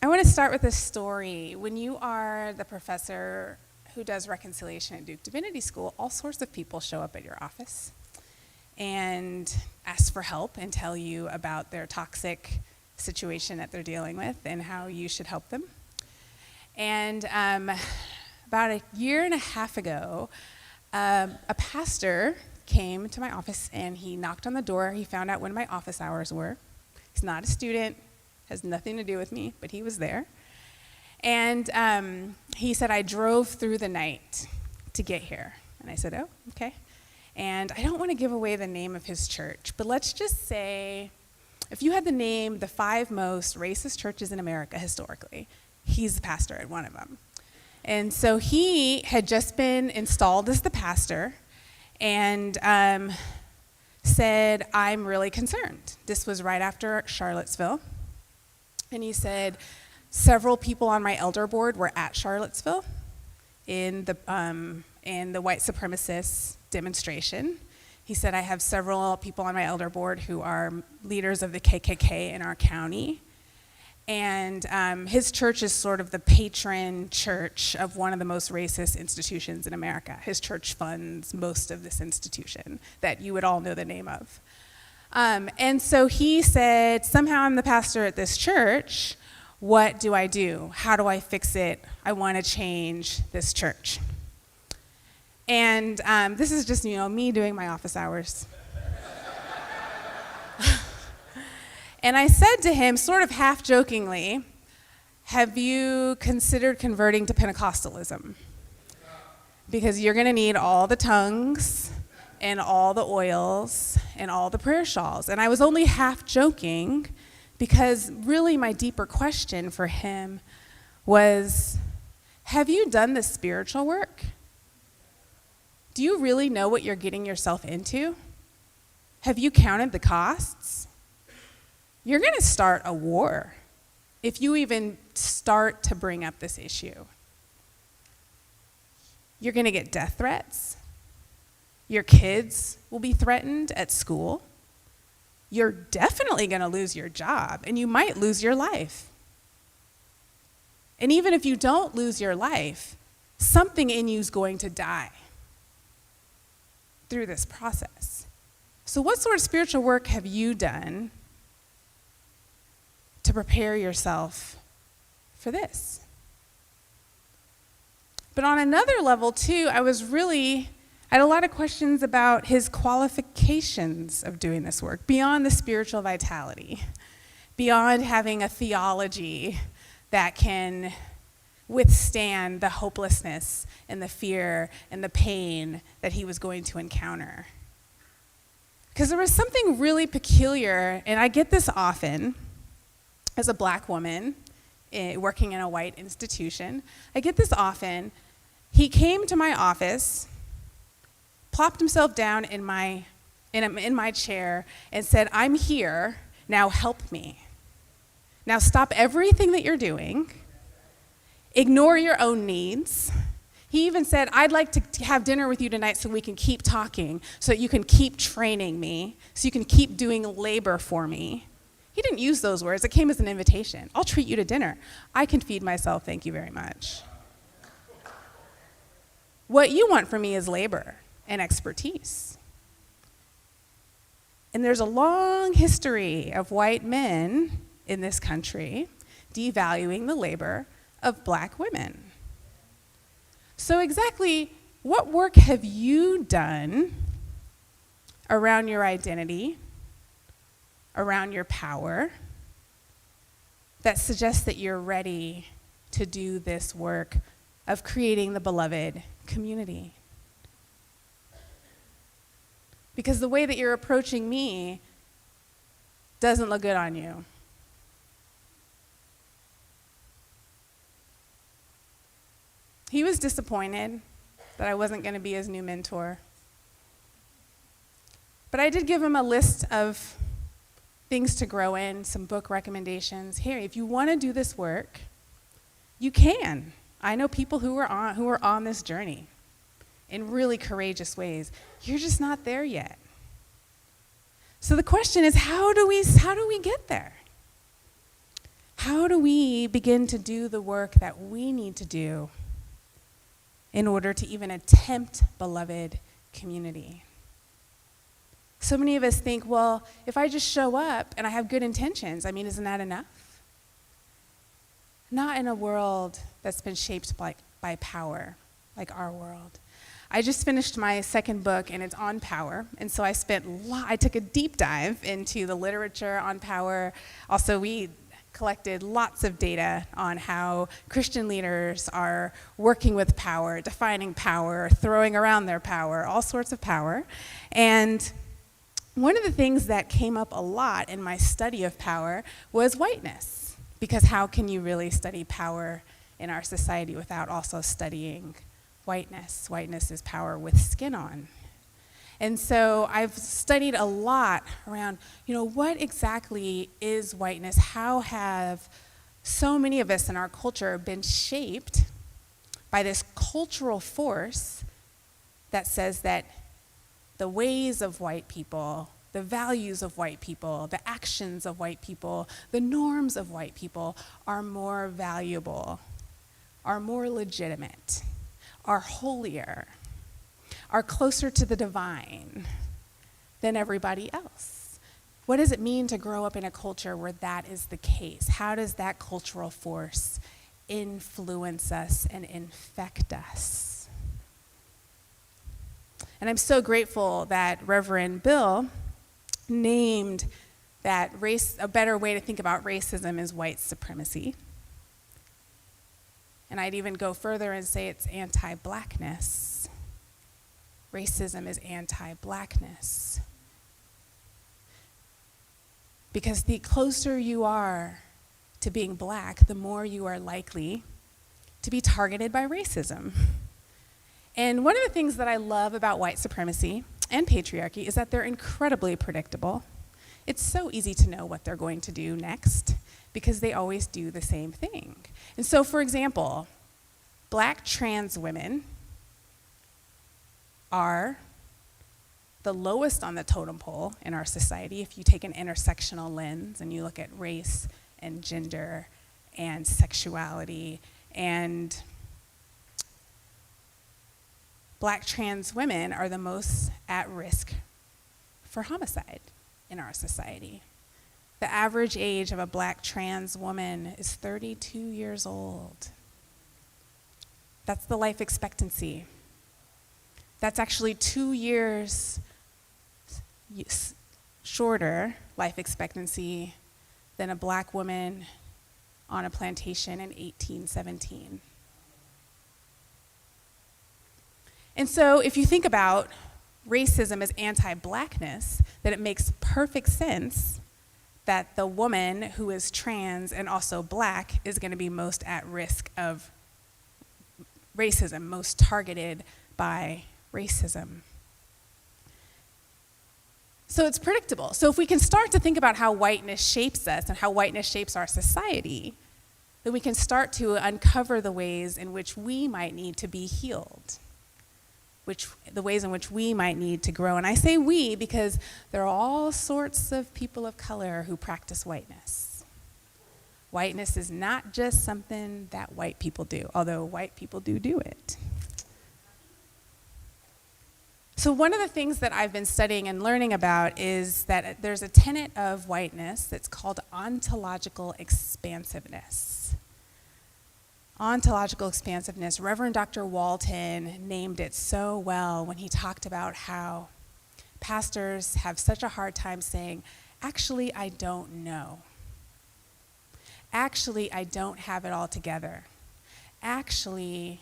I want to start with a story. When you are the professor who does reconciliation at Duke Divinity School, all sorts of people show up at your office and ask for help and tell you about their toxic situation that they're dealing with and how you should help them. And about a year and a half ago, a pastor came to my office and he knocked on the door. He found out when my office hours were. He's not a student, has nothing to do with me, but he was there. And he said, I drove through the night to get here. And I said, oh, okay. And I don't want to give away the name of his church, but let's just say, if you had to name the 5 most racist churches in America historically, he's the pastor at one of them. And so he had just been installed as the pastor and said, I'm really concerned. This was right after Charlottesville. And he said, several people on my elder board were at Charlottesville in the white supremacist demonstration. He said, I have several people on my elder board who are leaders of the KKK in our county. And his church is sort of the patron church of one of the most racist institutions in America. His church funds most of this institution that you would all know the name of. And so he said, somehow I'm the pastor at this church. What do I do? How do I fix it? I want to change this church. And this is just, me doing my office hours. And I said to him, sort of half jokingly, have you considered converting to Pentecostalism? Because you're going to need all the tongues and all the oils and all the prayer shawls. And I was only half joking because really my deeper question for him was, have you done the spiritual work? Do you really know what you're getting yourself into? Have you counted the costs? You're going to start a war if you even start to bring up this issue. You're going to get death threats. Your kids will be threatened at school. You're definitely going to lose your job, and you might lose your life. And even if you don't lose your life, something in you is going to die through this process. So what sort of spiritual work have you done to prepare yourself for this? But on another level, too, I had a lot of questions about his qualifications of doing this work, beyond the spiritual vitality, beyond having a theology that can withstand the hopelessness and the fear and the pain that he was going to encounter. Because there was something really peculiar, and I get this often as a black woman working in a white institution. I get this often. He came to my office, plopped himself down in my chair and said, I'm here, now help me. Now stop everything that you're doing, ignore your own needs. He even said, I'd like to have dinner with you tonight so we can keep talking, so that you can keep training me, so you can keep doing labor for me. He didn't use those words, it came as an invitation. I'll treat you to dinner. I can feed myself, thank you very much. What you want from me is labor and expertise. And there's a long history of white men in this country devaluing the labor of black women. So exactly what work have you done around your identity, around your power, that suggests that you're ready to do this work of creating the beloved community? Because the way that you're approaching me doesn't look good on you. He was disappointed that I wasn't going to be his new mentor. But I did give him a list of things to grow in, some book recommendations. Here, if you want to do this work, you can. I know people who are on this journey in really courageous ways. You're just not there yet. So the question is, how do we get there? how do we begin to do the work that we need to do in order to even attempt beloved community? So many of us think, well, if I just show up and I have good intentions, isn't that enough? Not in a world that's been shaped by power, like our world. I just finished my second book, and it's on power, and so I took a deep dive into the literature on power. Also, we collected lots of data on how Christian leaders are working with power, defining power, throwing around their power, all sorts of power. And one of the things that came up a lot in my study of power was whiteness, because how can you really study power in our society without also studying whiteness? Whiteness is power with skin on. And so I've studied a lot around, what exactly is whiteness? How have so many of us in our culture been shaped by this cultural force that says that the ways of white people, the values of white people, the actions of white people, the norms of white people are more valuable, are more legitimate, are holier, are closer to the divine than everybody else? What does it mean to grow up in a culture where that is the case? How does that cultural force influence us and infect us? And I'm so grateful that Reverend Bill named that a better way to think about racism is white supremacy. And I'd even go further and say it's anti-blackness. Racism is anti-blackness. Because the closer you are to being black, the more you are likely to be targeted by racism. And one of the things that I love about white supremacy and patriarchy is that they're incredibly predictable. It's so easy to know what they're going to do next because they always do the same thing. And so, for example, black trans women are the lowest on the totem pole in our society if you take an intersectional lens and you look at race and gender and sexuality. And black trans women are the most at risk for homicide in our society. The average age of a black trans woman is 32 years old. That's the life expectancy. That's actually 2 years shorter life expectancy than a black woman on a plantation in 1817. And so if you think about racism as anti-blackness, then it makes perfect sense that the woman who is trans and also black is going to be most at risk of racism, most targeted by racism. So it's predictable. So if we can start to think about how whiteness shapes us and how whiteness shapes our society, then we can start to uncover the ways in which we might need to be healed, the ways in which we might need to grow. And I say we because there are all sorts of people of color who practice whiteness. Whiteness is not just something that white people do, although white people do it. So one of the things that I've been studying and learning about is that there's a tenet of whiteness that's called ontological expansiveness. Ontological expansiveness, Reverend Dr. Walton named it so well when he talked about how pastors have such a hard time saying, actually, I don't know. Actually, I don't have it all together. Actually,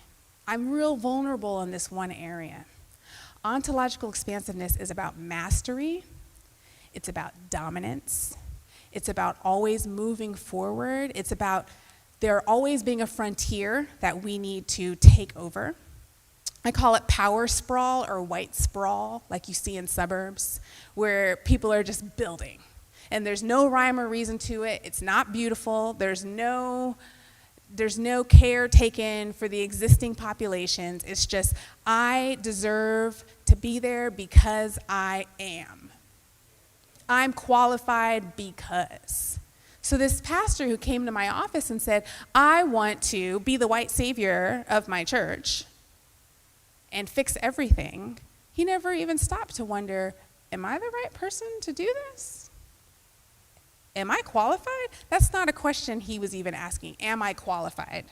I'm real vulnerable in this one area. Ontological expansiveness is about mastery. It's about dominance. It's about always moving forward. It's about there always being a frontier that we need to take over. I call it power sprawl or white sprawl, like you see in suburbs, where people are just building. And there's no rhyme or reason to it. It's not beautiful. There's no care taken for the existing populations. It's just, I deserve to be there because I am. I'm qualified because. So this pastor who came to my office and said, I want to be the white savior of my church and fix everything, he never even stopped to wonder, am I the right person to do this? Am I qualified? That's not a question he was even asking. Am I qualified?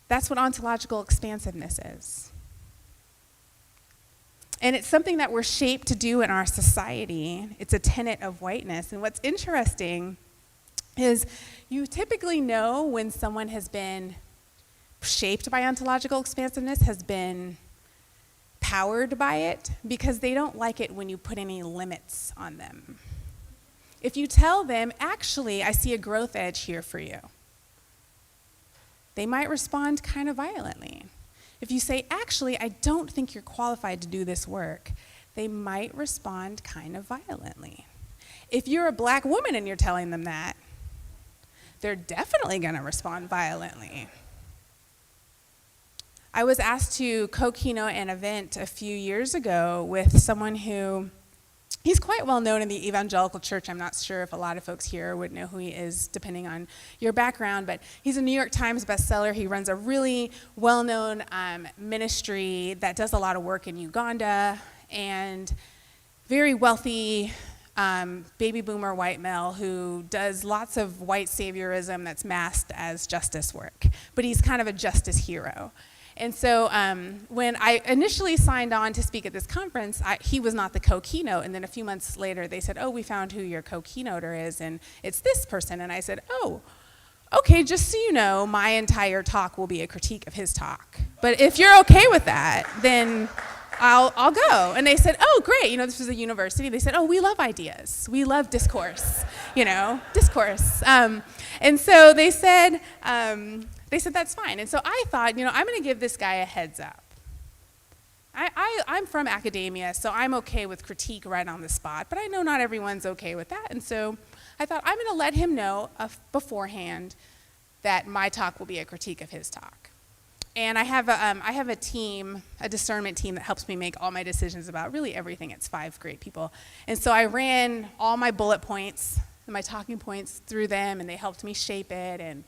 That's what ontological expansiveness is. And it's something that we're shaped to do in our society. It's a tenet of whiteness. And what's interesting is you typically know when someone has been shaped by ontological expansiveness, has been powered by it, because they don't like it when you put any limits on them. If you tell them, actually, I see a growth edge here for you, they might respond kind of violently. If you say, actually, I don't think you're qualified to do this work, they might respond kind of violently. If you're a black woman and you're telling them that, they're definitely going to respond violently. I was asked to co-keynote an event a few years ago with someone who, he's quite well known in the evangelical church. I'm not sure if a lot of folks here would know who he is, depending on your background, but he's a New York Times bestseller. He runs a really well-known ministry that does a lot of work in Uganda, and very wealthy baby boomer white male who does lots of white saviorism that's masked as justice work, but he's kind of a justice hero. And so when I initially signed on to speak at this conference, he was not the co-keynote. And then a few months later, they said, oh, we found who your co-keynoter is, and it's this person. And I said, oh, okay, just so you know, my entire talk will be a critique of his talk. But if you're okay with that, then I'll go. And they said, oh, great. This was a university. They said, oh, we love ideas. We love discourse, discourse. And so they said, that's fine. And so I thought, I'm going to give this guy a heads up. I'm from academia, so I'm okay with critique right on the spot, but I know not everyone's okay with that. And so I thought, I'm going to let him know beforehand that my talk will be a critique of his talk. And I have a team, a discernment team that helps me make all my decisions about really everything. It's 5 great people. And so I ran all my bullet points and my talking points through them, and they helped me shape it. And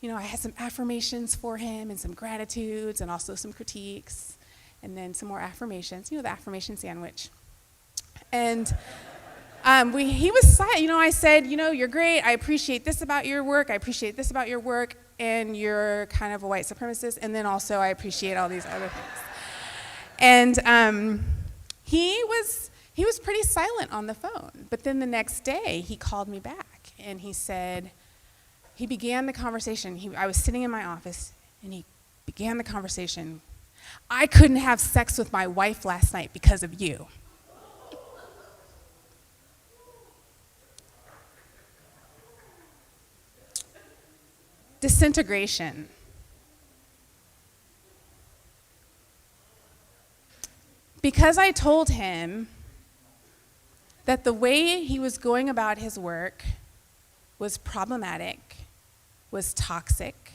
I had some affirmations for him and some gratitudes and also some critiques, and then some more affirmations, the affirmation sandwich. And he was silent. I said, you're great. I appreciate this about your work. I appreciate this about your work. And you're kind of a white supremacist. And then also I appreciate all these other things. And he was pretty silent on the phone. But then the next day he called me back and he said, he began the conversation. I was sitting in my office, and he began the conversation. I couldn't have sex with my wife last night because of you. Disintegration. Because I told him that the way he was going about his work was problematic, was toxic,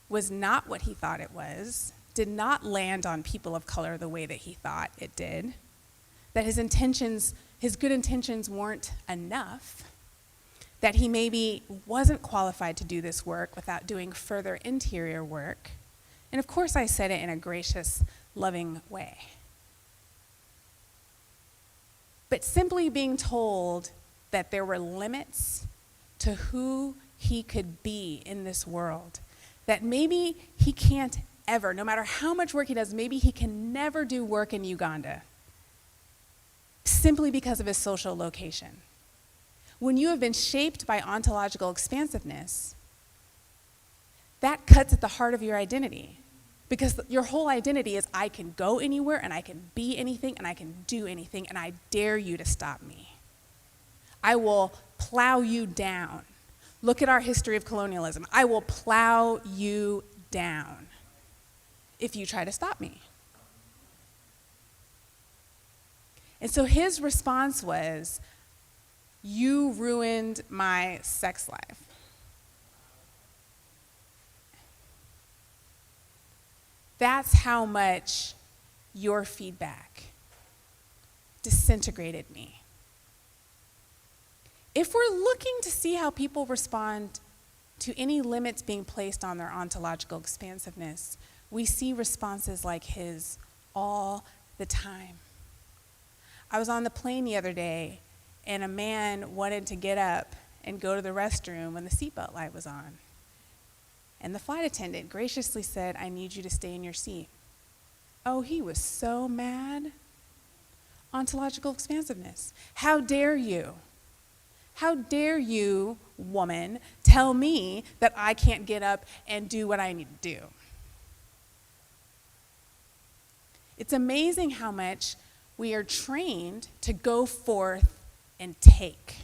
was not what he thought it was, did not land on people of color the way that he thought it did, that his good intentions weren't enough, that he maybe wasn't qualified to do this work without doing further interior work. And of course I said it in a gracious, loving way. But simply being told that there were limits to who he could be in this world, that maybe he can't ever, no matter how much work he does, maybe he can never do work in Uganda simply because of his social location. When you have been shaped by ontological expansiveness, that cuts at the heart of your identity, because your whole identity is I can go anywhere and I can be anything and I can do anything, and I dare you to stop me. I will plow you down. Look at our history of colonialism. I will plow you down if you try to stop me. And so his response was, you ruined my sex life. That's how much your feedback disintegrated me. If we're looking to see how people respond to any limits being placed on their ontological expansiveness, we see responses like his all the time. I was on the plane the other day, and a man wanted to get up and go to the restroom when the seatbelt light was on. And the flight attendant graciously said, "I need you to stay in your seat." Oh, he was so mad. Ontological expansiveness. How dare you? How dare you, woman, tell me that I can't get up and do what I need to do? It's amazing how much we are trained to go forth and take.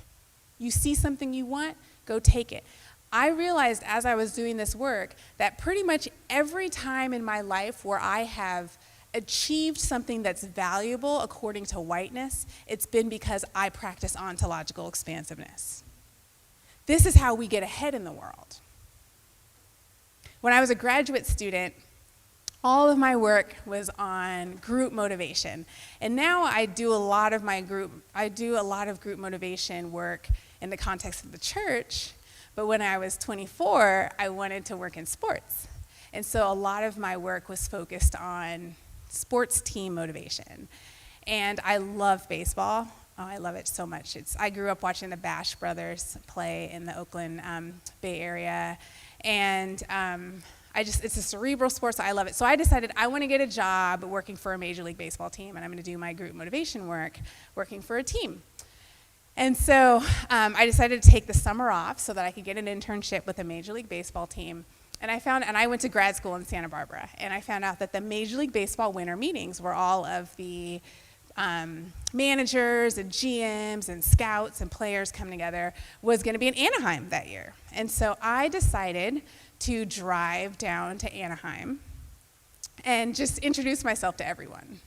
You see something you want, go take it. I realized as I was doing this work that pretty much every time in my life where I have achieved something that's valuable according to whiteness, it's been because I practice ontological expansiveness. This is how we get ahead in the world. When I was a graduate student, all of my work was on group motivation. And now I do a lot of group motivation work in the context of the church. But when I was 24, I wanted to work in sports. And so a lot of my work was focused on sports team motivation. And I love baseball. Oh, I love it so much. I grew up watching the Bash brothers play in the Oakland Bay Area. And it's a cerebral sport, so I love it. So I decided I want to get a job working for a Major League Baseball team, and I'm going to do my group motivation work working for a team. And so I decided to take the summer off so that I could get an internship with a Major League Baseball team. And I went to grad school in Santa Barbara, and I found out that the Major League Baseball winter meetings were all of the managers and GMs and scouts and players coming together was going to be in Anaheim that year. And so I decided to drive down to Anaheim and just introduce myself to everyone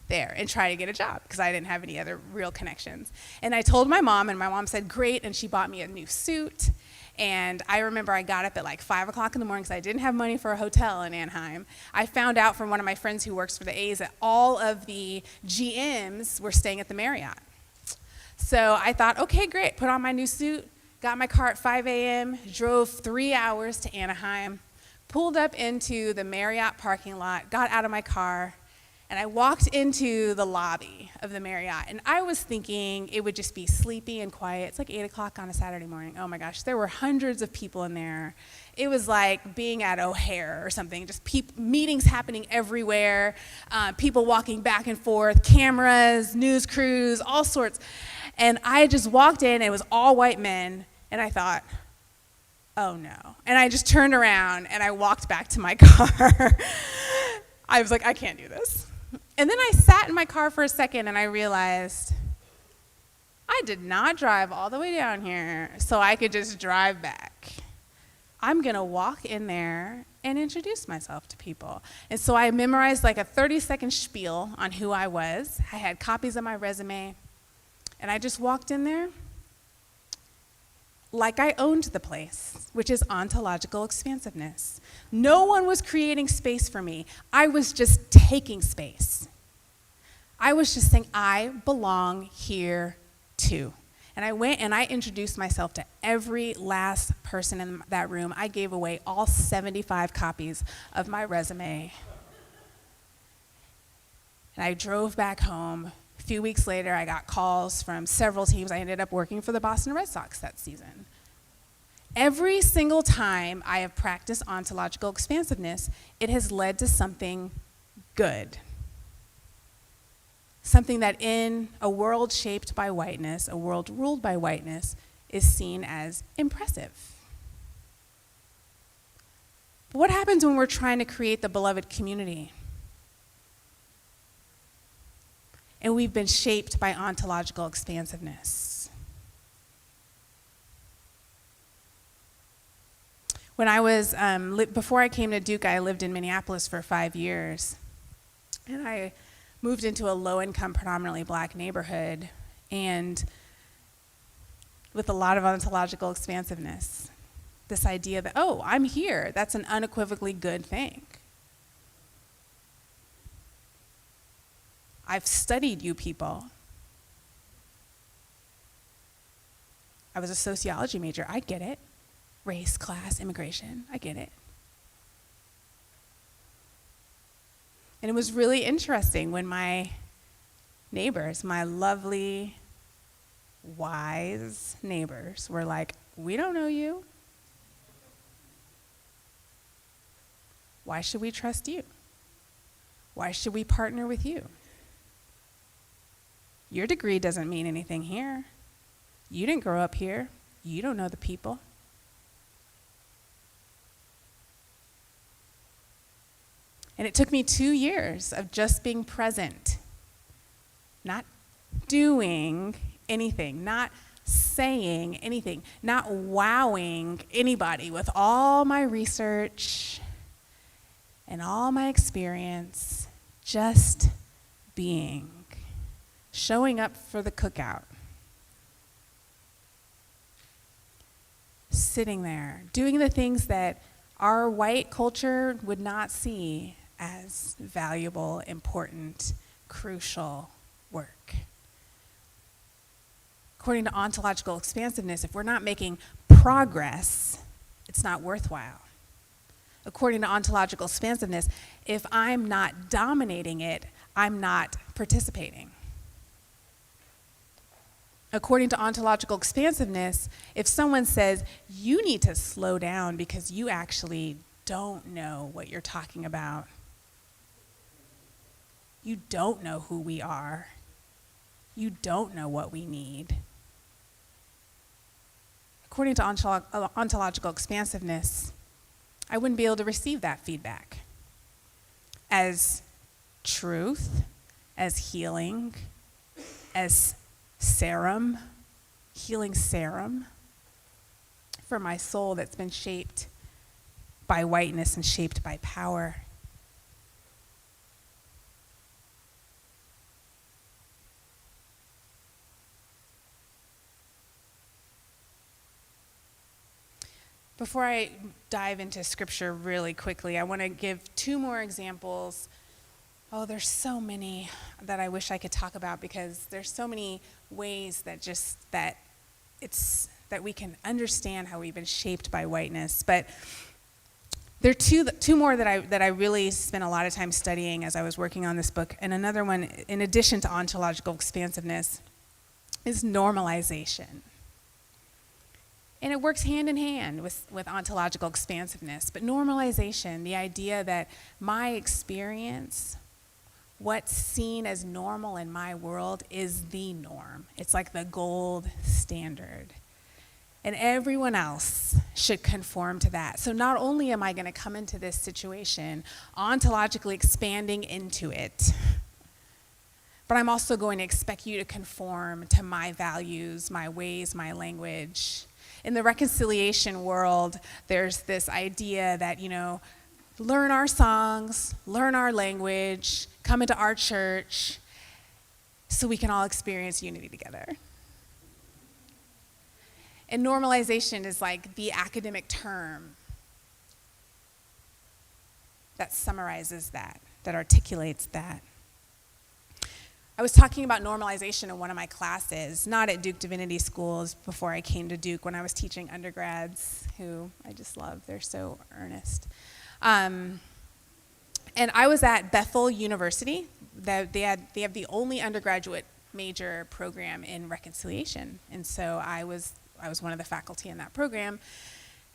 there and try to get a job because I didn't have any other real connections. And I told my mom, and my mom said, "Great," and she bought me a new suit. And I remember I got up at like 5 o'clock in the morning because I didn't have money for a hotel in Anaheim. I found out from one of my friends who works for the A's that all of the GMs were staying at the Marriott. So I thought, okay, great, put on my new suit, got my car at 5 a.m., drove 3 hours to Anaheim, pulled up into the Marriott parking lot, got out of my car, and I walked into the lobby of the Marriott, and I was thinking it would just be sleepy and quiet. It's like 8 o'clock on a Saturday morning. Oh my gosh, there were hundreds of people in there. It was like being at O'Hare or something, just meetings happening everywhere, people walking back and forth, cameras, news crews, all sorts. And I just walked in, and it was all white men, and I thought, oh no. And I just turned around, and I walked back to my car. I was like, I can't do this. And then I sat in my car for a second, and I realized I did not drive all the way down here so I could just drive back. I'm going to walk in there and introduce myself to people. And so I memorized like a 30-second spiel on who I was. I had copies of my resume, and I just walked in there like I owned the place, which is ontological expansiveness. No one was creating space for me. I was just taking space. I was just saying, I belong here too. And I went and I introduced myself to every last person in that room. I gave away all 75 copies of my resume. And I drove back home. A few weeks later, I got calls from several teams. I ended up working for the Boston Red Sox that season. Every single time I have practiced ontological expansiveness, it has led to something good. Something that in a world shaped by whiteness, a world ruled by whiteness, is seen as impressive. But what happens when we're trying to create the beloved community? And we've been shaped by ontological expansiveness. When I was, before I came to Duke, I lived in Minneapolis for 5 years. And I moved into a low-income, predominantly black neighborhood, and with a lot of ontological expansiveness. This idea that, oh, I'm here, that's an unequivocally good thing. I've studied you people. I was a sociology major. I get it. Race, class, immigration. I get it. And it was really interesting when my neighbors, my lovely, wise neighbors, were like, we don't know you. Why should we trust you? Why should we partner with you? Your degree doesn't mean anything here. You didn't grow up here. You don't know the people. And it took me 2 years of just being present, not doing anything, not saying anything, not wowing anybody with all my research and all my experience, just being, showing up for the cookout, sitting there, doing the things that our white culture would not see as valuable, important, crucial work. According to ontological expansiveness, if we're not making progress, it's not worthwhile. According to ontological expansiveness, if I'm not dominating it, I'm not participating. According to ontological expansiveness, if someone says, you need to slow down because you actually don't know what you're talking about, you don't know who we are, you don't know what we need. According to ontological expansiveness, I wouldn't be able to receive that feedback as truth, as healing, as serum, healing serum for my soul that's been shaped by whiteness and shaped by power. Before I dive into scripture really quickly, I want to give 2 more examples. Oh, there's so many that I wish I could talk about because there's so many ways that we can understand how we've been shaped by whiteness. But there are two more that I really spent a lot of time studying as I was working on this book. And another one, in addition to ontological expansiveness, is normalization. And it works hand in hand with ontological expansiveness. But normalization, the idea that my experience, what's seen as normal in my world, is the norm. It's like the gold standard. And everyone else should conform to that. So not only am I going to come into this situation ontologically expanding into it, but I'm also going to expect you to conform to my values, my ways, my language. In the reconciliation world, there's this idea that, learn our songs, learn our language, come into our church so we can all experience unity together. And normalization is like the academic term that summarizes that articulates that. I was talking about normalization in one of my classes, not at Duke Divinity schools before I came to Duke, when I was teaching undergrads, who I just love. They're so earnest. And I was at Bethel University. They have the only undergraduate major program in reconciliation. And so I was one of the faculty in that program.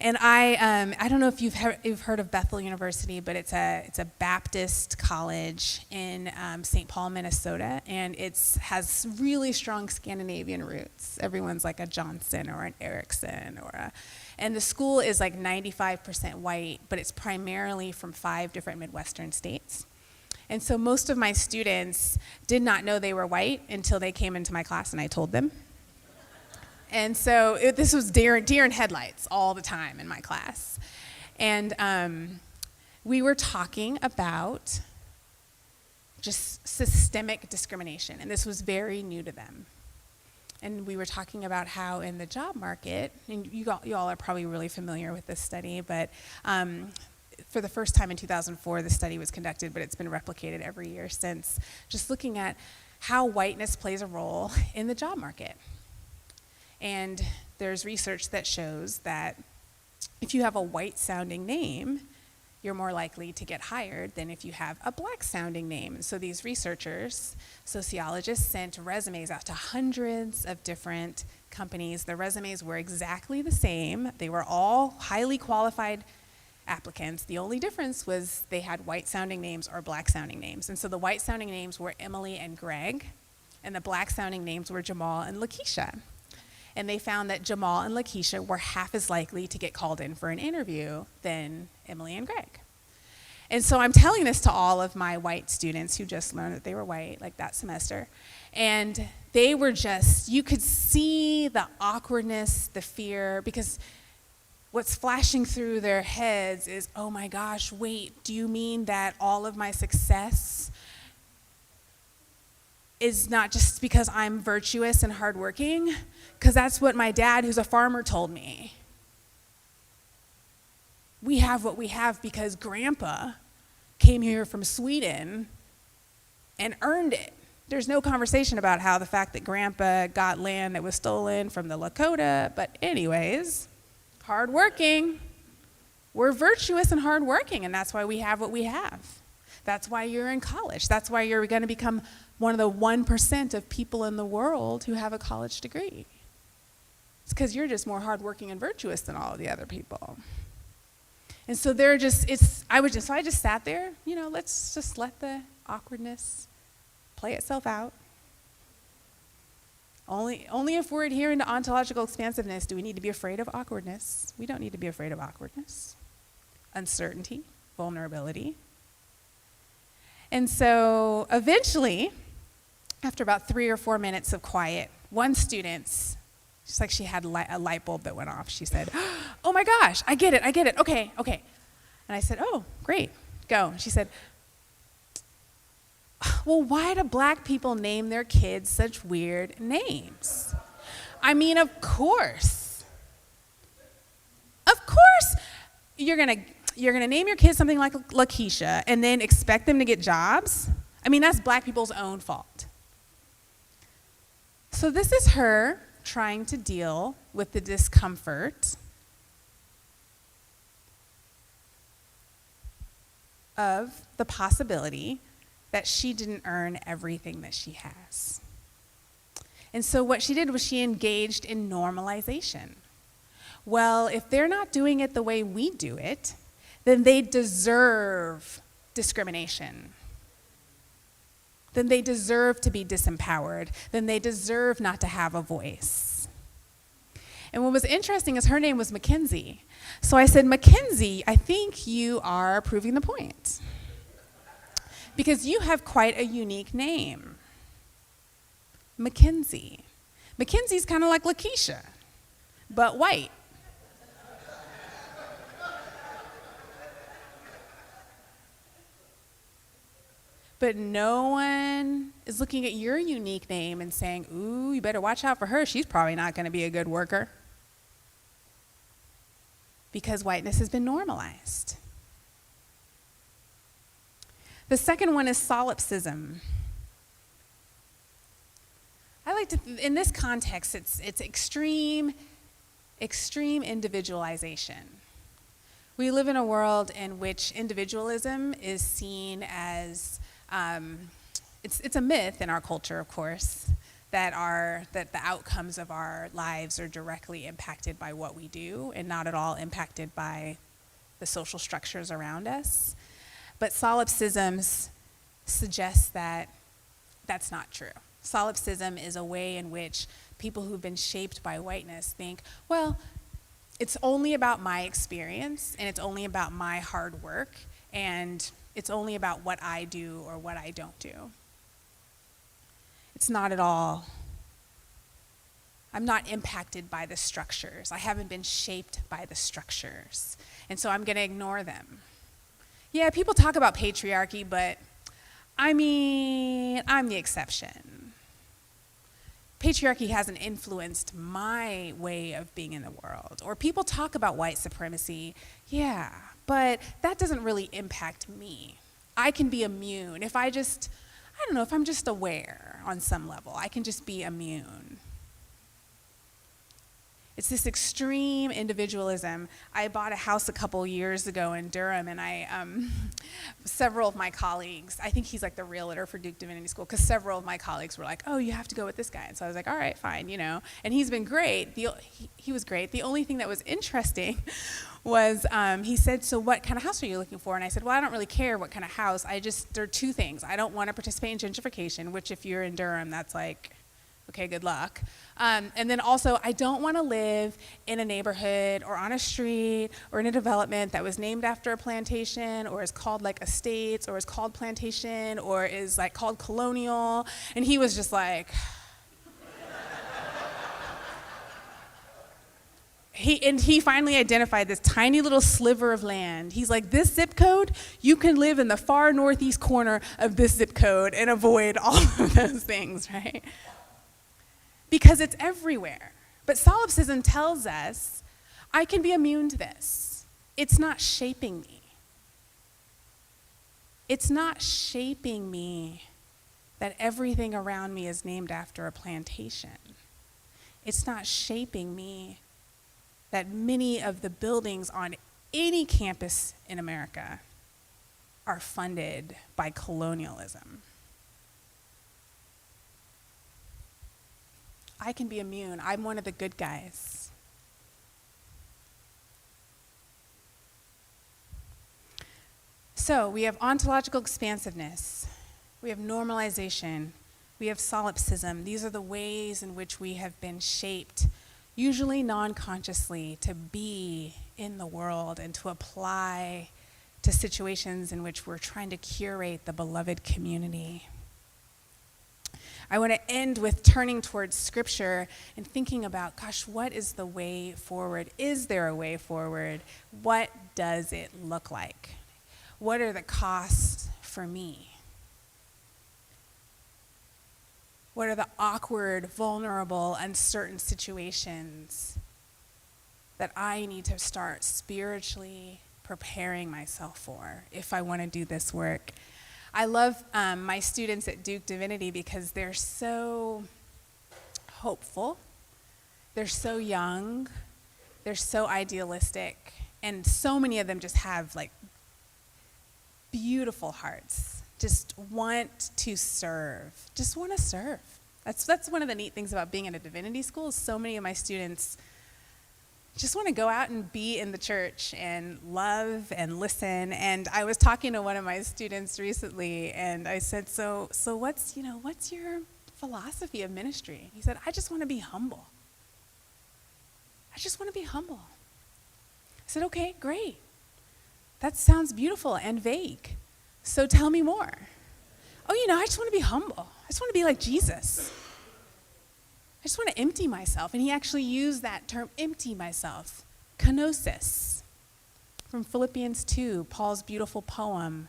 And I don't know if you've heard of Bethel University, but it's a Baptist college in St. Paul, Minnesota, and it has really strong Scandinavian roots. Everyone's like a Johnson or an Erickson and the school is like 95% white, but it's primarily from 5 different Midwestern states. And so most of my students did not know they were white until they came into my class and I told them. And so this was deer in headlights all the time in my class. And we were talking about just systemic discrimination, and this was very new to them. And we were talking about how in the job market, and you all are probably really familiar with this study, but for the first time in 2004, the study was conducted, but it's been replicated every year since, just looking at how whiteness plays a role in the job market. And there's research that shows that if you have a white-sounding name, you're more likely to get hired than if you have a black-sounding name. And so these researchers, sociologists, sent resumes out to hundreds of different companies. The resumes were exactly the same. They were all highly qualified applicants. The only difference was they had white-sounding names or black-sounding names. And so the white-sounding names were Emily and Greg, and the black-sounding names were Jamal and Lakeisha. And they found that Jamal and Lakeisha were half as likely to get called in for an interview than Emily and Greg. And so I'm telling this to all of my white students who just learned that they were white, like that semester. And they were just, you could see the awkwardness, the fear, because what's flashing through their heads is, oh my gosh, wait, do you mean that all of my success is not just because I'm virtuous and hardworking? Because that's what my dad, who's a farmer, told me. We have what we have because Grandpa came here from Sweden and earned it. There's no conversation about how the fact that Grandpa got land that was stolen from the Lakota, but anyways, hardworking. We're virtuous and hardworking, and that's why we have what we have. That's why you're in college. That's why you're going to become one of the 1% of people in the world who have a college degree. It's because you're just more hardworking and virtuous than all of the other people. And so I just sat there, let's just let the awkwardness play itself out. Only if we're adhering to ontological expansiveness do we need to be afraid of awkwardness. We don't need to be afraid of awkwardness, uncertainty, vulnerability. And so eventually, after about 3 or 4 minutes of quiet, one student, just like she had a light bulb that went off, she said, oh my gosh, I get it, okay. And I said, oh, great, go. She said, well, why do black people name their kids such weird names? I mean, of course, you're gonna name your kids something like Lakeisha and then expect them to get jobs? I mean, that's black people's own fault. So this is her trying to deal with the discomfort of the possibility that she didn't earn everything that she has. And so what she did was she engaged in normalization. Well, if they're not doing it the way we do it, then they deserve discrimination. Then they deserve to be disempowered. Then they deserve not to have a voice. And what was interesting is her name was Mackenzie. So I said, Mackenzie, I think you are proving the point. Because you have quite a unique name. Mackenzie. Mackenzie's kind of like Lakeisha, but white. But no one is looking at your unique name and saying, ooh, you better watch out for her. She's probably not going to be a good worker. Because whiteness has been normalized. The second one is solipsism. I like to, in this context, it's extreme individualization. We live in a world in which individualism is seen as, it's a myth in our culture, of course, that the outcomes of our lives are directly impacted by what we do and not at all impacted by the social structures around us. But solipsism suggests that that's not true. Solipsism is a way in which people who've been shaped by whiteness think, well, it's only about my experience, and it's only about my hard work, and it's only about what I do or what I don't do. It's not at all. I'm not impacted by the structures. I haven't been shaped by the structures, and so I'm going to ignore them. Yeah, people talk about patriarchy, but I mean, I'm the exception. Patriarchy hasn't influenced my way of being in the world. Or people talk about white supremacy, yeah, but that doesn't really impact me. I can be immune. If I'm just aware on some level, I can just be immune. It's this extreme individualism. I bought a house a couple years ago in Durham, and several of my colleagues, I think he's like the realtor for Duke Divinity School, because several of my colleagues were like, oh, you have to go with this guy. And so I was like, all right, fine, And he's been great. He was great. The only thing that was interesting was he said, so what kind of house are you looking for? And I said, well, I don't really care what kind of house. There are two things. I don't want to participate in gentrification, which if you're in Durham, that's like, okay, good luck. And then also, I don't want to live in a neighborhood or on a street or in a development that was named after a plantation or is called like estates or is called plantation or is like called colonial. And he was just like, he finally identified this tiny little sliver of land. He's like, this zip code, you can live in the far northeast corner of this zip code and avoid all of those things, right? Because it's everywhere. But solipsism tells us, I can be immune to this. It's not shaping me. It's not shaping me that everything around me is named after a plantation. It's not shaping me that many of the buildings on any campus in America are funded by colonialism. I can be immune. I'm one of the good guys. So we have ontological expansiveness. We have normalization. We have solipsism. These are the ways in which we have been shaped, usually non-consciously, to be in the world and to apply to situations in which we're trying to curate the beloved community. I want to end with turning towards Scripture and thinking about, gosh, what is the way forward? Is there a way forward? What does it look like? What are the costs for me? What are the awkward, vulnerable, uncertain situations that I need to start spiritually preparing myself for if I want to do this work? I love my students at Duke Divinity because they're so hopeful, they're so young, they're so idealistic, and so many of them just have like beautiful hearts, just want to serve, just want to serve. That's one of the neat things about being in a divinity school is so many of my students just want to go out and be in the church and love and listen. And I was talking to one of my students recently, and I said, so what's your philosophy of ministry? He said, I just want to be humble. I just want to be humble. I said, okay, great. That sounds beautiful and vague. So tell me more. Oh, I just want to be humble. I just want to be like Jesus. I just want to empty myself. And he actually used that term, empty myself, kenosis, from Philippians 2, Paul's beautiful poem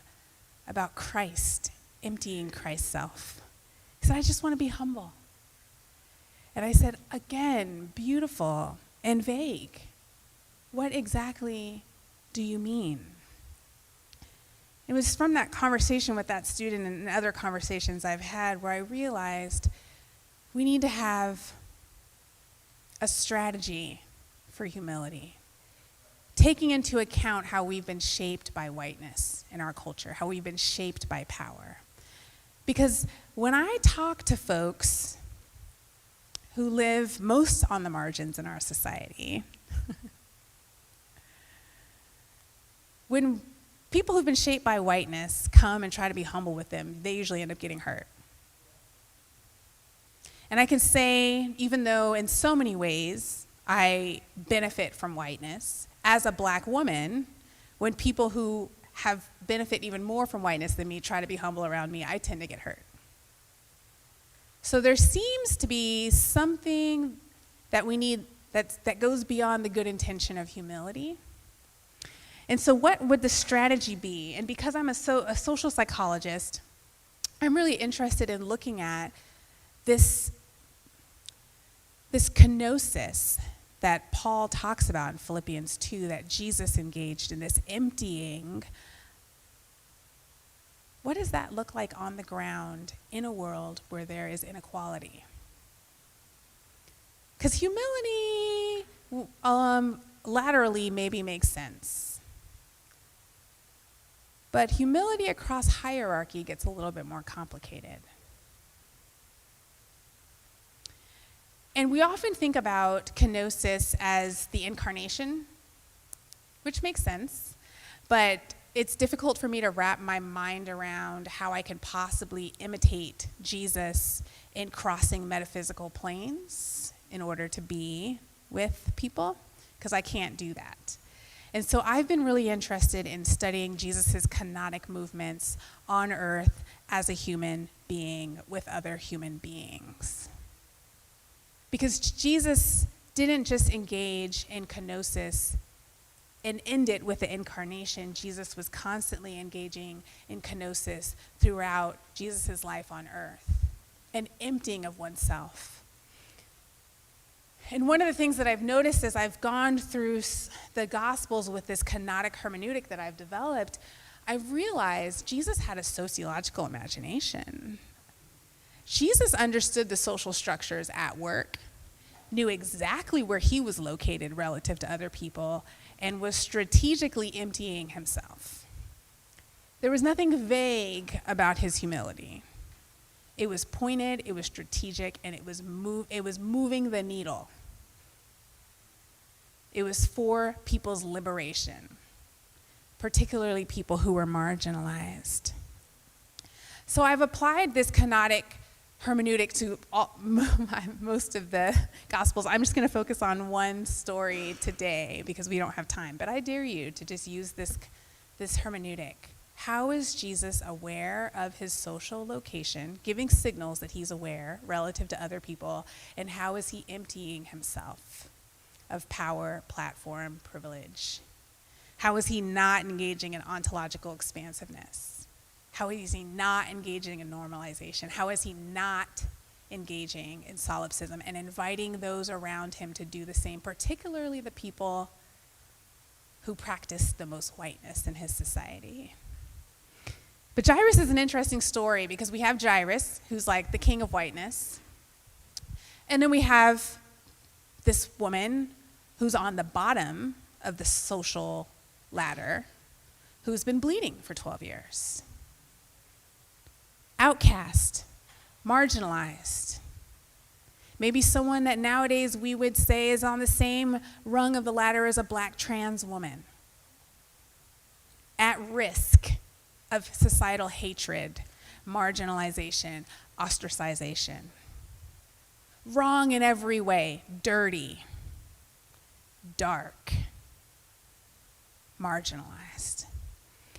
about Christ, emptying Christ's self. He said, I just want to be humble. And I said, again, beautiful and vague. What exactly do you mean? It was from that conversation with that student and other conversations I've had where I realized we need to have a strategy for humility, taking into account how we've been shaped by whiteness in our culture, how we've been shaped by power. Because when I talk to folks who live most on the margins in our society, when people who've been shaped by whiteness come and try to be humble with them, they usually end up getting hurt. And I can say, even though in so many ways I benefit from whiteness, as a black woman, when people who have benefit even more from whiteness than me try to be humble around me, I tend to get hurt. So there seems to be something that we need that goes beyond the good intention of humility. And so what would the strategy be? And because I'm a social psychologist, I'm really interested in looking at this kenosis that Paul talks about in Philippians 2, that Jesus engaged in, this emptying. What does that look like on the ground in a world where there is inequality? Because humility laterally maybe makes sense. But humility across hierarchy gets a little bit more complicated. And we often think about kenosis as the incarnation, which makes sense, but it's difficult for me to wrap my mind around how I can possibly imitate Jesus in crossing metaphysical planes in order to be with people, because I can't do that. And so I've been really interested in studying Jesus' kenotic movements on earth as a human being with other human beings. Because Jesus didn't just engage in kenosis and end it with the incarnation. Jesus was constantly engaging in kenosis throughout Jesus' life on earth, an emptying of oneself. And one of the things that I've noticed as I've gone through the Gospels with this kenotic hermeneutic that I've developed, I've realized Jesus had a sociological imagination. Jesus understood the social structures at work, knew exactly where he was located relative to other people, and was strategically emptying himself. There was nothing vague about his humility. It was pointed, it was strategic, and it was moving the needle. It was for people's liberation, particularly people who were marginalized. So I've applied this kenotic hermeneutic to most of the Gospels. I'm just going to focus on one story today because we don't have time, but I dare you to just use this hermeneutic. How is Jesus aware of his social location, giving signals that he's aware relative to other people, and how is he emptying himself of power, platform, privilege? How is he not engaging in ontological expansiveness? How is he not engaging in normalization? How is he not engaging in solipsism and inviting those around him to do the same, particularly the people who practice the most whiteness in his society? But Jairus is an interesting story because we have Jairus, who's like the king of whiteness, and then we have this woman who's on the bottom of the social ladder, who's been bleeding for 12 years. Outcast, marginalized. Maybe someone that nowadays we would say is on the same rung of the ladder as a black trans woman. At risk of societal hatred, marginalization, ostracization. Wrong in every way, dirty, dark, marginalized.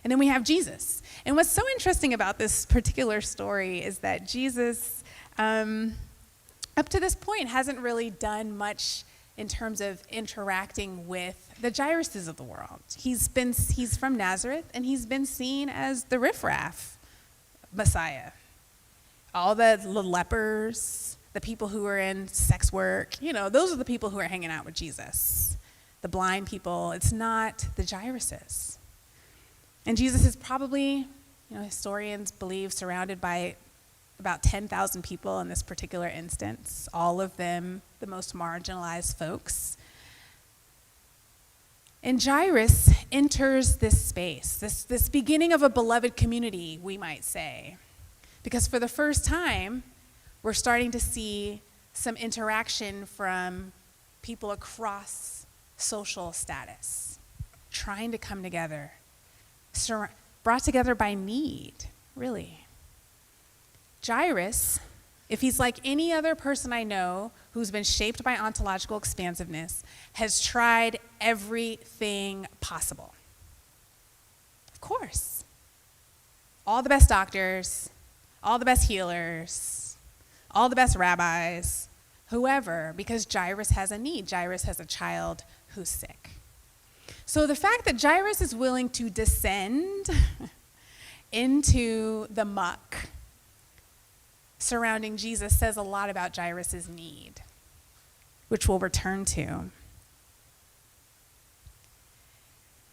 And then we have Jesus. And what's so interesting about this particular story is that Jesus, up to this point, hasn't really done much in terms of interacting with the Jairuses of the world. He's from Nazareth, and he's been seen as the riffraff Messiah. All the lepers, the people who are in sex work, those are the people who are hanging out with Jesus. The blind people, it's not the Jairuses. And Jesus is probably, historians believe, surrounded by about 10,000 people in this particular instance, all of them the most marginalized folks. And Jairus enters this space, this beginning of a beloved community, we might say, because for the first time, we're starting to see some interaction from people across social status, trying to come together, brought together by need, really. Jairus, if he's like any other person I know who's been shaped by ontological expansiveness, has tried everything possible. Of course. All the best doctors, all the best healers, all the best rabbis, whoever, because Jairus has a need. Jairus has a child who's sick. So the fact that Jairus is willing to descend into the muck surrounding Jesus says a lot about Jairus' need, which we'll return to.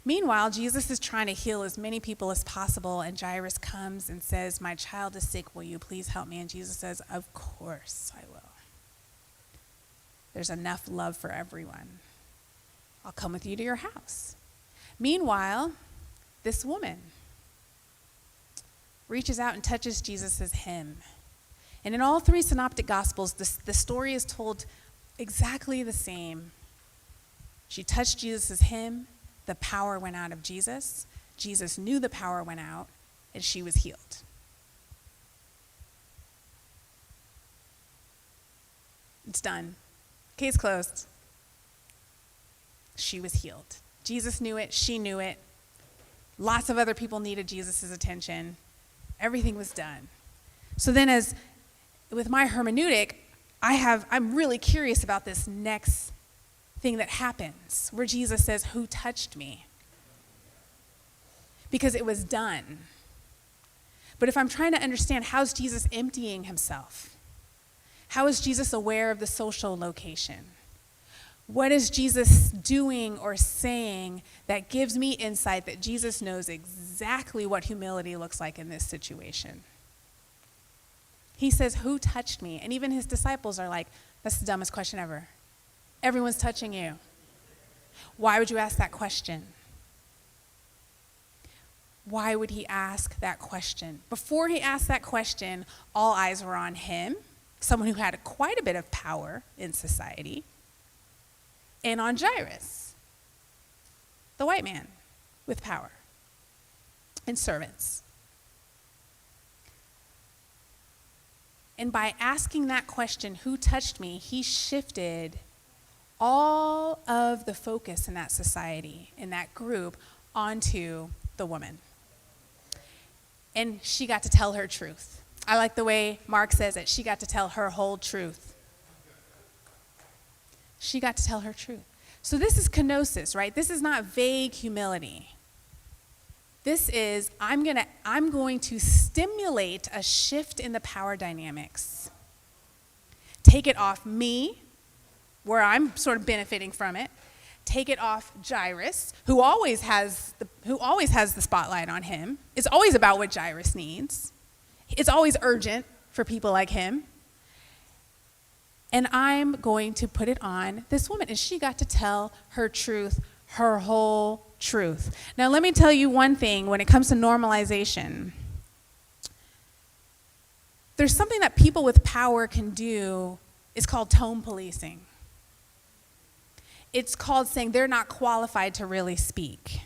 Meanwhile, Jesus is trying to heal as many people as possible, and Jairus comes and says, "My child is sick, will you please help me?" And Jesus says, "Of course I will." There's enough love for everyone. I'll come with you to your house. Meanwhile, this woman reaches out and touches Jesus' hem. And in all three synoptic gospels, the story is told exactly the same. She touched Jesus' hem, the power went out of Jesus. Jesus knew the power went out, and she was healed. It's done. Case closed. She was healed. Jesus knew it. She knew it. Lots of other people needed Jesus' attention. Everything was done. So then with my hermeneutic, I'm really curious about this next thing that happens where Jesus says, "Who touched me?" Because it was done. But if I'm trying to understand, how's Jesus emptying himself? How is Jesus aware of the social location? What is Jesus doing or saying that gives me insight that Jesus knows exactly what humility looks like in this situation? He says, "Who touched me?" And even his disciples are like, "That's the dumbest question ever. Everyone's touching you. Why would you ask that question?" Why would he ask that question? Before he asked that question, all eyes were on him, someone who had quite a bit of power in society, and on Jairus, the white man with power and servants. And by asking that question, "Who touched me?" he shifted all of the focus in that society, in that group, onto the woman. And she got to tell her truth. I like the way Mark says it. She got to tell her whole truth. She got to tell her truth. So this is kenosis, right? This is not vague humility. This is, I'm going to stimulate a shift in the power dynamics. Take it off me, where I'm sort of benefiting from it. Take it off Jairus, who always has the spotlight on him. It's always about what Jairus needs. It's always urgent for people like him. And I'm going to put it on this woman. And she got to tell her truth, her whole truth. Now, let me tell you one thing when it comes to normalization. There's something that people with power can do. It's called tone policing. It's called saying they're not qualified to really speak.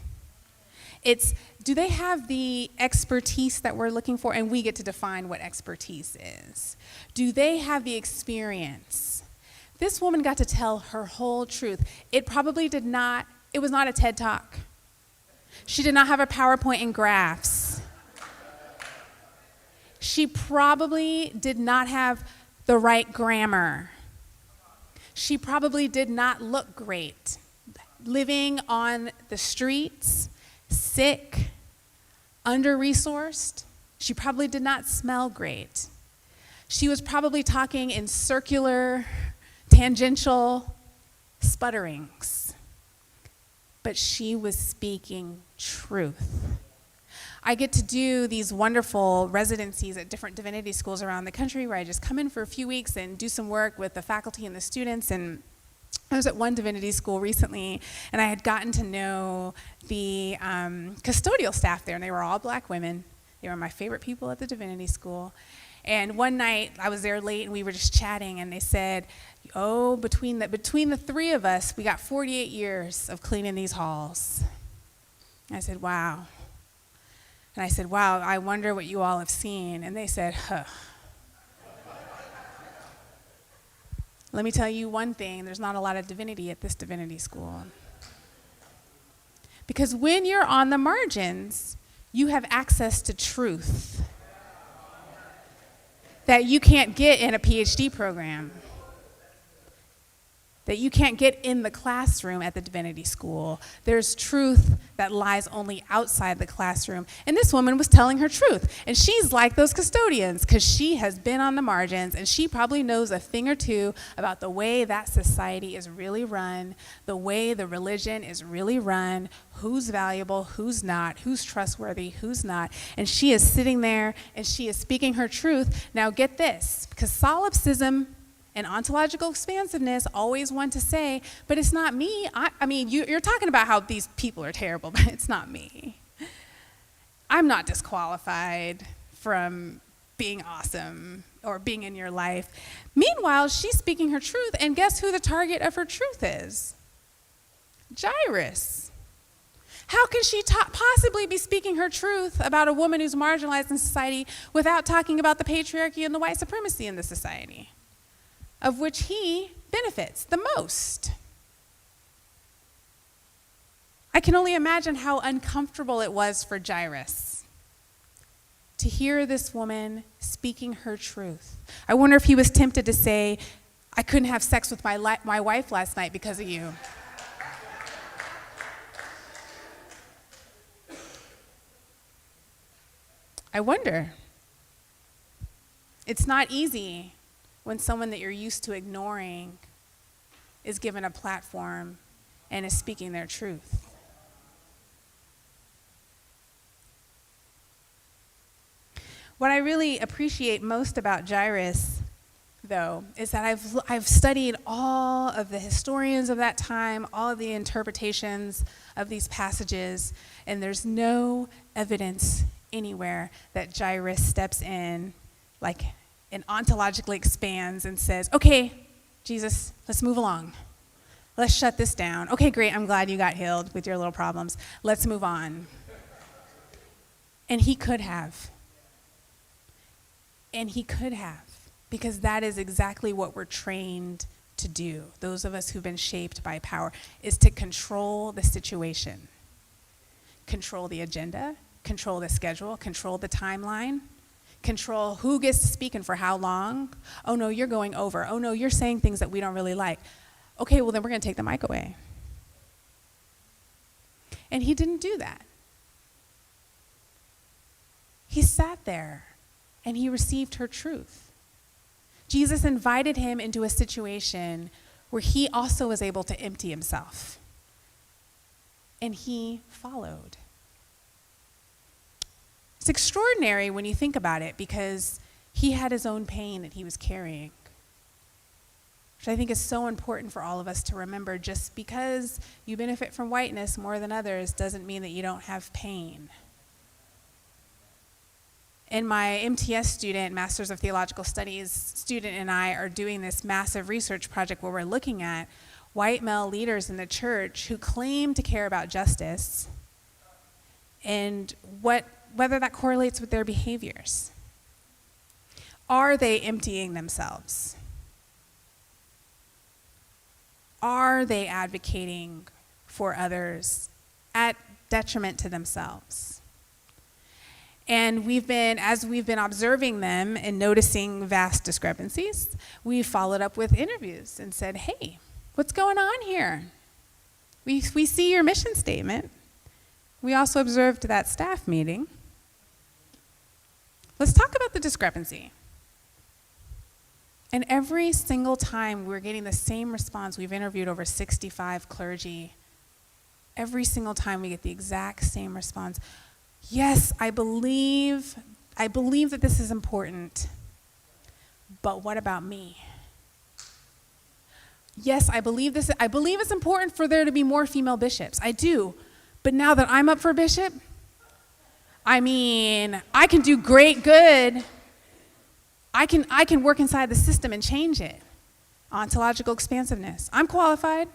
It's, do they have the expertise that we're looking for? And we get to define what expertise is. Do they have the experience? This woman got to tell her whole truth. It was not a TED Talk. She did not have a PowerPoint and graphs. She probably did not have the right grammar. She probably did not look great. Living on the streets, sick, under-resourced. She probably did not smell great. She was probably talking in circular, tangential sputterings. But she was speaking truth. I get to do these wonderful residencies at different divinity schools around the country where I just come in for a few weeks and do some work with the faculty and the students. And I was at one divinity school recently, and I had gotten to know the custodial staff there, and they were all black women. They were my favorite people at the divinity school. And one night, I was there late, and we were just chatting, and they said, "Oh, between the three of us, we got 48 years of cleaning these halls." And I said, "Wow." And I said, "Wow, I wonder what you all have seen." And they said, "Huh." Let me tell you one thing, there's not a lot of divinity at this divinity school. Because when you're on the margins, you have access to truth that you can't get in a PhD program, that you can't get in the classroom at the divinity school. There's truth that lies only outside the classroom. And this woman was telling her truth. And she's like those custodians because she has been on the margins, and she probably knows a thing or two about the way that society is really run, the way the religion is really run, who's valuable, who's not, who's trustworthy, who's not. And she is sitting there and she is speaking her truth. Now get this, because solipsism And ontological expansiveness always want to say, but it's not me. I mean, you're talking about how these people are terrible, but it's not me. I'm not disqualified from being awesome or being in your life. Meanwhile, she's speaking her truth, and guess who the target of her truth is? Jairus. How can she possibly be speaking her truth about a woman who's marginalized in society without talking about the patriarchy and the white supremacy in the society, of which he benefits the most? I can only imagine how uncomfortable it was for Jairus to hear this woman speaking her truth. I wonder if he was tempted to say, I couldn't have sex with my wife last night because of you. I wonder. It's not easy when someone that you're used to ignoring is given a platform and is speaking their truth. What I really appreciate most about Jairus, though, is that I've studied all of the historians of that time, all of the interpretations of these passages, and there's no evidence anywhere that Jairus steps in and ontologically expands and says, okay, Jesus, let's move along. Let's shut this down. Okay, great, I'm glad you got healed with your little problems. Let's move on. And he could have. And he could have, because that is exactly what we're trained to do. Those of us who've been shaped by power is to control the situation, control the agenda, control the schedule, control the timeline, control who gets to speak and for how long. Oh no, you're going over. Oh no, you're saying things that we don't really like. Okay, well then we're going to take the mic away. And he didn't do that. He sat there and he received her truth. Jesus invited him into a situation where he also was able to empty himself. And he followed. It's extraordinary when you think about it, because he had his own pain that he was carrying, which I think is so important for all of us to remember. Just because you benefit from whiteness more than others doesn't mean that you don't have pain. And my MTS student, Masters of Theological Studies student, and I are doing this massive research project where we're looking at white male leaders in the church who claim to care about justice and whether that correlates with their behaviors. Are they emptying themselves? Are they advocating for others at detriment to themselves? And as we've been observing them and noticing vast discrepancies, we've followed up with interviews and said, hey, what's going on here? We see your mission statement. We also observed that staff meeting. Let's talk about the discrepancy. And every single time we're getting the same response. We've interviewed over 65 clergy. Every single time we get the exact same response. Yes, I believe that this is important, but what about me? Yes, I believe it's important for there to be more female bishops. I do. But now that I'm up for bishop, I can do great good. I can work inside the system and change it. Ontological expansiveness. I'm qualified.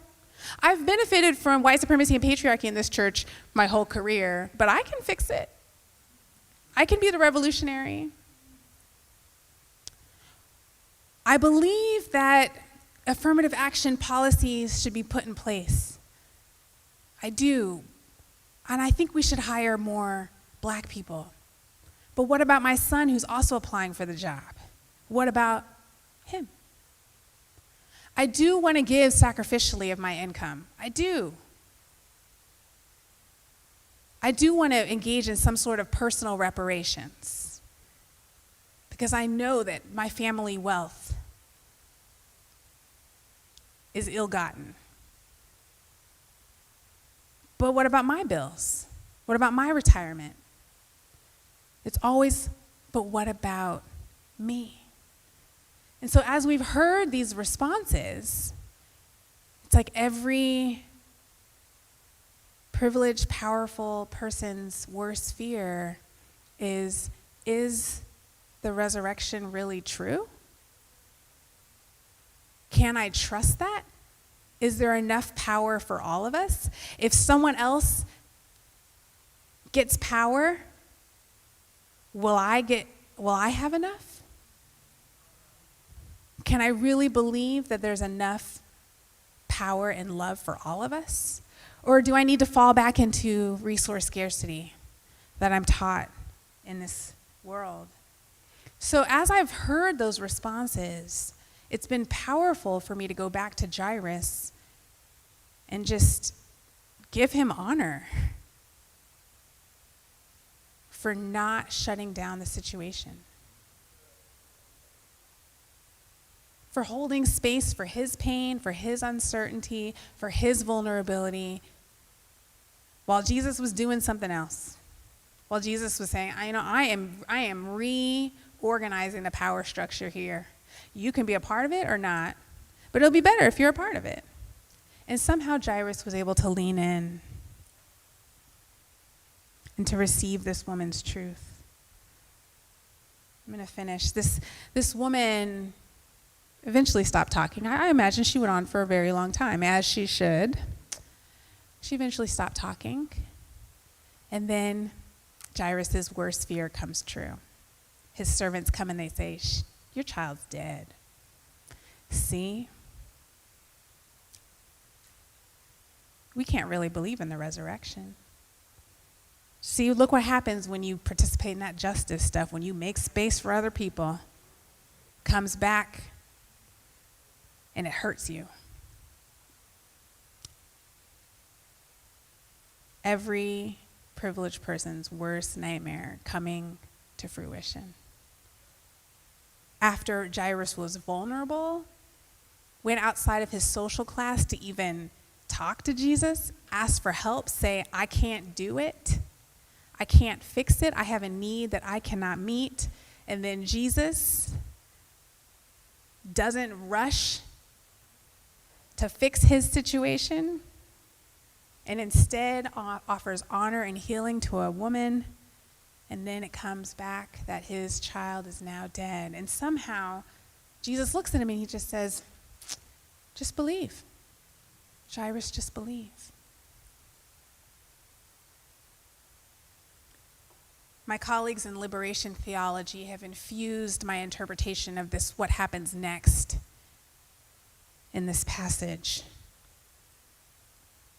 I've benefited from white supremacy and patriarchy in this church my whole career, but I can fix it. I can be the revolutionary. I believe that affirmative action policies should be put in place. I do. And I think we should hire more Black people. But what about my son who's also applying for the job? What about him? I do want to give sacrificially of my income. I do. I do want to engage in some sort of personal reparations, because I know that my family wealth is ill-gotten. But what about my bills? What about my retirement? It's always, but what about me? And so as we've heard these responses, it's like every privileged, powerful person's worst fear is the resurrection really true? Can I trust that? Is there enough power for all of us? If someone else gets power, will I have enough? Can I really believe that there's enough power and love for all of us? Or do I need to fall back into resource scarcity that I'm taught in this world? So as I've heard those responses, it's been powerful for me to go back to Jairus and just give him honor for not shutting down the situation, for holding space for his pain, for his uncertainty, for his vulnerability, while Jesus was doing something else. While Jesus was saying, I am reorganizing the power structure here. You can be a part of it or not, but it'll be better if you're a part of it. And somehow Jairus was able to lean in and to receive this woman's truth. I'm going to finish. This woman eventually stopped talking. I imagine she went on for a very long time, as she should. She eventually stopped talking. And then Jairus' worst fear comes true. His servants come and they say, your child's dead. See? We can't really believe in the resurrection. See, look what happens when you participate in that justice stuff, when you make space for other people. Comes back and it hurts you. Every privileged person's worst nightmare coming to fruition. After Jairus was vulnerable, went outside of his social class to even talk to Jesus, ask for help, say, I can't do it. I can't fix it. I have a need that I cannot meet. And then Jesus doesn't rush to fix his situation and instead offers honor and healing to a woman. And then it comes back that his child is now dead. And somehow Jesus looks at him and he just says, just believe. Jairus, just believe. My colleagues in liberation theology have infused my interpretation of this, what happens next in this passage.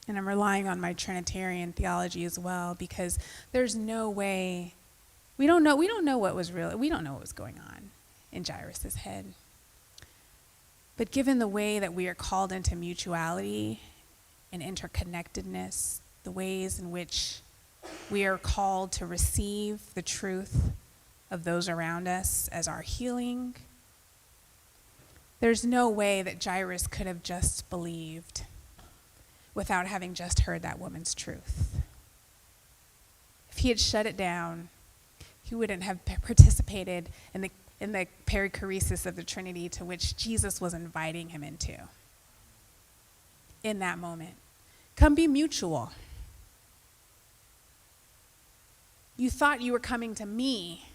And I'm relying on my Trinitarian theology as well, because there's no way, we don't know what was going on in Jairus' head. But given the way that we are called into mutuality and interconnectedness, the ways in which we are called to receive the truth of those around us as our healing, there's no way that Jairus could have just believed without having just heard that woman's truth. If he had shut it down, he wouldn't have participated in the perichoresis of the Trinity to which Jesus was inviting him into in that moment. Come be mutual. You thought you were coming to me,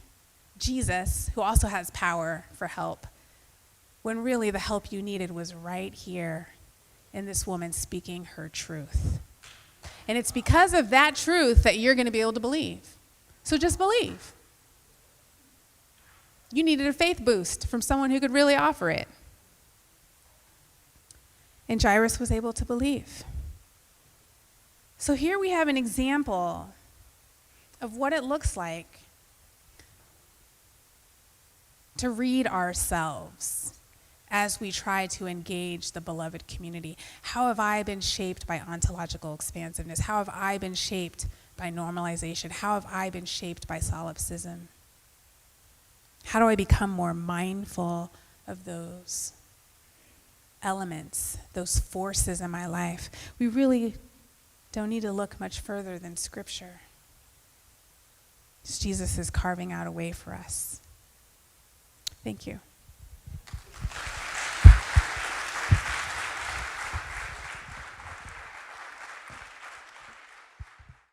Jesus, who also has power for help, when really the help you needed was right here in this woman speaking her truth. And it's because of that truth that you're going to be able to believe. So just believe. You needed a faith boost from someone who could really offer it. And Jairus was able to believe. So here we have an example of what it looks like to read ourselves as we try to engage the beloved community. How have I been shaped by ontological expansiveness? How have I been shaped by normalization? How have I been shaped by solipsism? How do I become more mindful of those elements, those forces in my life? We really don't need to look much further than Scripture. Jesus is carving out a way for us. Thank you.